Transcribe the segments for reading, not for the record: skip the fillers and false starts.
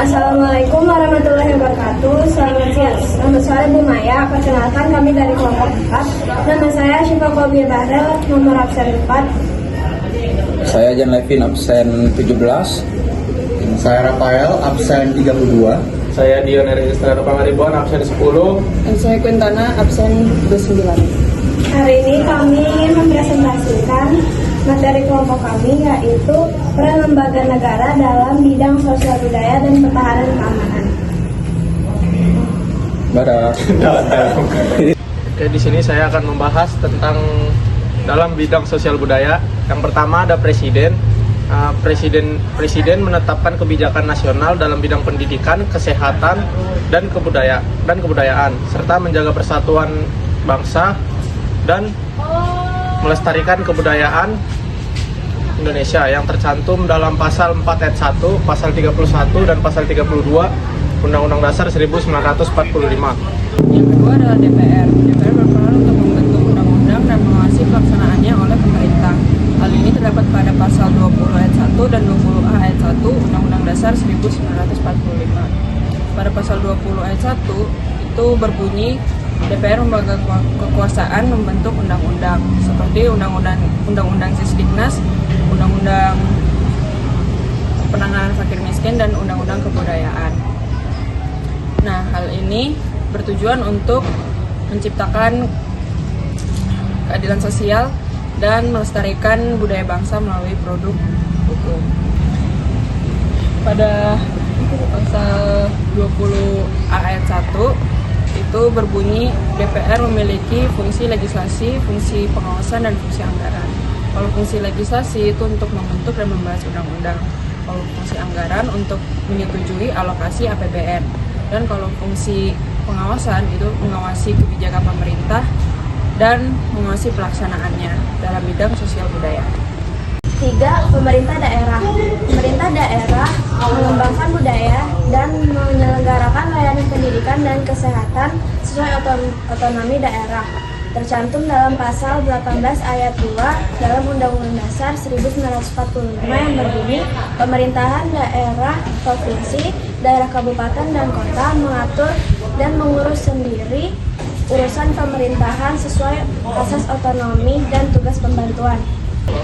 Assalamualaikum warahmatullahi wabarakatuh. Selamat siang. Selamat sore Bu Maya. Perkenalkan kami dari kelompok 4. Nama saya Syifa Qobia Bahrel, nomor absen 4. Saya Jan Levin, absen 17. Saya Rafael, absen 32. Saya Dion Eristra Pangaribuan, absen 10. Dan saya Quintana, absen 29. Hari ini kami ingin mempresentasikan materi kelompok kami, yaitu peran lembaga negara dalam bidang sosial budaya dan pertahanan keamanan. Oke, di sini saya akan membahas tentang dalam bidang sosial budaya. Yang pertama ada presiden. Presiden menetapkan kebijakan nasional dalam bidang pendidikan, kesehatan, dan kebudayaan, serta menjaga persatuan bangsa dan melestarikan kebudayaan Indonesia yang tercantum dalam pasal 4 ayat 1, pasal 31, dan pasal 32 Undang-Undang Dasar 1945. Yang kedua adalah DPR. DPR berperan untuk membentuk undang-undang dan mengawasi pelaksanaannya oleh pemerintah. Hal ini terdapat pada pasal 20 ayat 1 dan 20A ayat 1 Undang-Undang Dasar 1945. Pada pasal 20 ayat 1 itu berbunyi DPR memegang kekuasaan membentuk undang-undang seperti undang-undang Sisdiknas, undang-undang penanganan fakir miskin, dan undang-undang kebudayaan. Nah, hal ini bertujuan untuk menciptakan keadilan sosial dan melestarikan budaya bangsa melalui produk hukum. Pada pasal 20A ayat 1 itu berbunyi DPR memiliki fungsi legislasi, fungsi pengawasan, dan fungsi anggaran. Kalau fungsi legislasi itu untuk membentuk dan membahas undang-undang. Kalau fungsi anggaran untuk menyetujui alokasi APBN. Dan kalau fungsi pengawasan itu mengawasi kebijakan pemerintah dan mengawasi pelaksanaannya dalam bidang sosial budaya. 3. Pemerintah daerah. Pemerintah daerah mengembangkan budaya dan menyelenggarakan layanan pendidikan dan kesehatan sesuai otonomi daerah. Tercantum dalam pasal 18 ayat 2 dalam Undang-Undang Dasar 1945 yang berbunyi, pemerintahan daerah provinsi, daerah kabupaten dan kota mengatur dan mengurus sendiri urusan pemerintahan sesuai asas otonomi dan tugas pembantuan.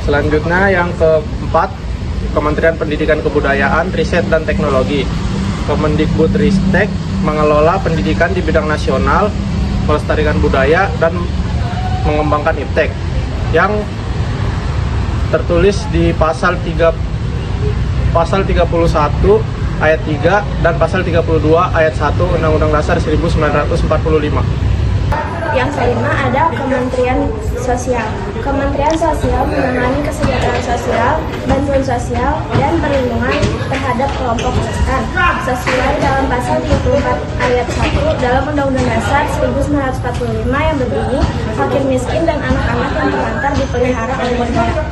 Selanjutnya yang keempat, Kementerian Pendidikan Kebudayaan, Riset dan Teknologi. Kemendikbudristek mengelola pendidikan di bidang nasional, melestarikan budaya, dan mengembangkan iptek yang tertulis di pasal 31 ayat 3 dan pasal 32 ayat 1 Undang-Undang Dasar 1945. Yang kelima ada Kementerian Sosial. Kementerian Sosial menangani kesejahteraan sosial, bantuan sosial, dan perlindungan terhadap kelompok rentan sesuai dalam pasal 34 ayat 1 dalam Undang-Undang Dasar 1945 yang berbunyi, fakir miskin dan anak-anak yang terlantar dipelihara oleh negara.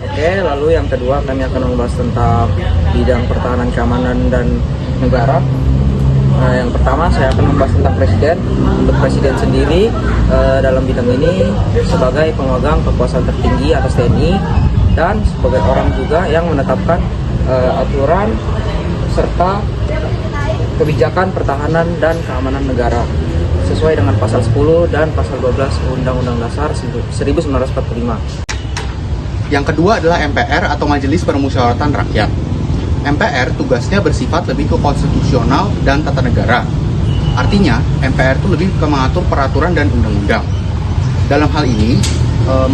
Oke, lalu yang kedua kami akan membahas tentang bidang pertahanan keamanan dan negara. Yang pertama saya akan membahas tentang presiden. Untuk presiden sendiri dalam bidang ini sebagai pemegang kekuasaan tertinggi atas TNI dan sebagai orang juga yang menetapkan aturan serta kebijakan pertahanan dan keamanan negara sesuai dengan pasal 10 dan pasal 12 Undang-Undang Dasar 1945. Yang kedua adalah MPR atau Majelis Permusyawaratan Rakyat. MPR tugasnya bersifat lebih ke konstitusional dan tata negara. Artinya, MPR itu lebih ke mengatur peraturan dan undang-undang. Dalam hal ini,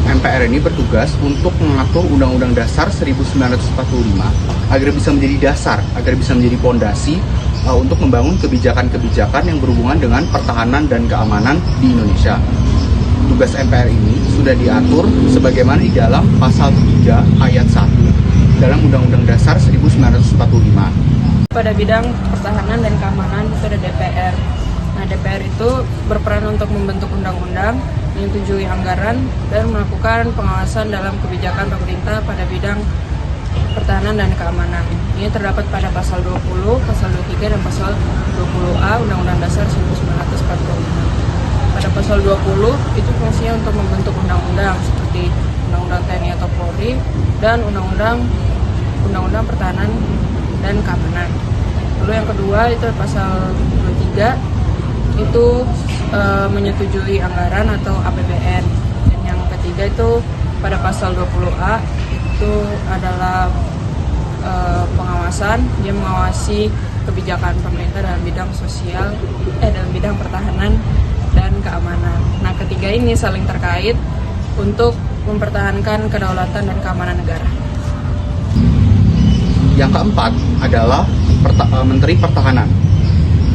MPR ini bertugas untuk mengatur Undang-Undang Dasar 1945 agar bisa menjadi dasar, agar bisa menjadi fondasi untuk membangun kebijakan-kebijakan yang berhubungan dengan pertahanan dan keamanan di Indonesia. Tugas MPR ini sudah diatur sebagaimana di dalam pasal 3 ayat 1 dalam Undang-Undang Dasar 1945. Pada bidang pertahanan dan keamanan itu ada DPR. Nah, DPR itu berperan untuk membentuk undang-undang, menyetujui anggaran, dan melakukan pengawasan dalam kebijakan pemerintah pada bidang pertahanan dan keamanan. Ini terdapat pada pasal 20, pasal 23, dan pasal 20A Undang-Undang Dasar 1945. Pada pasal 20 itu fungsinya untuk membentuk undang-undang seperti Undang-Undang TNI atau Polri dan Undang-Undang Pertahanan dan Keamanan. Lalu yang kedua itu pasal 23 itu menyetujui anggaran atau APBN. Dan yang ketiga itu pada pasal 20A itu adalah pengawasan, dia mengawasi kebijakan pemerintah dalam bidang sosial, dalam bidang pertahanan dan keamanan. Nah, ketiga ini saling terkait untuk mempertahankan kedaulatan dan keamanan negara. Yang keempat adalah Menteri Pertahanan.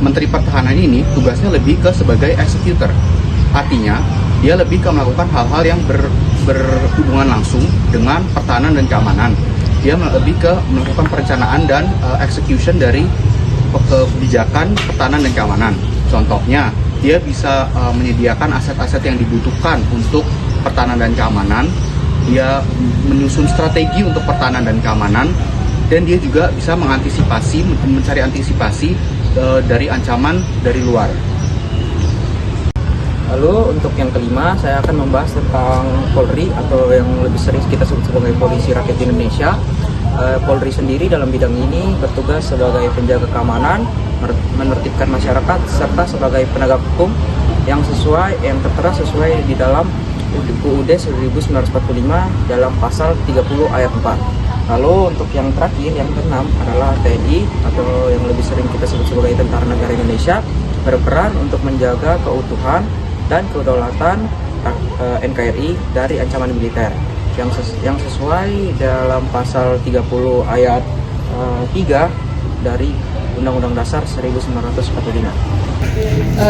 Menteri Pertahanan ini tugasnya lebih ke sebagai executor. Artinya, dia lebih ke melakukan hal-hal yang berhubungan langsung dengan pertahanan dan keamanan. Dia lebih ke melakukan perencanaan dan execution dari kebijakan pertahanan dan keamanan. Contohnya, dia bisa menyediakan aset-aset yang dibutuhkan untuk pertahanan dan keamanan. Dia menyusun strategi untuk pertahanan dan keamanan, dan dia juga bisa mencari antisipasi dari ancaman dari luar. Lalu untuk yang kelima, saya akan membahas tentang Polri atau yang lebih sering kita sebut sebagai Polisi Rakyat Indonesia. Polri sendiri dalam bidang ini bertugas sebagai penjaga keamanan, menertibkan masyarakat, serta sebagai penegak hukum yang tertera sesuai di dalam UUD 1945 dalam pasal 30 ayat 4. Lalu untuk yang terakhir, yang keenam adalah TNI atau yang lebih sering kita sebut sebagai Tentara Negara Indonesia, berperan untuk menjaga keutuhan dan kedaulatan NKRI dari ancaman militer yang sesuai dalam pasal 30 ayat 3 dari Undang-Undang Dasar 1945.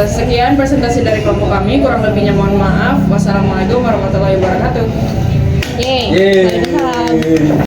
Sekian presentasi dari kelompok kami, kurang lebihnya mohon maaf. Wassalamualaikum warahmatullahi wabarakatuh. Yeay.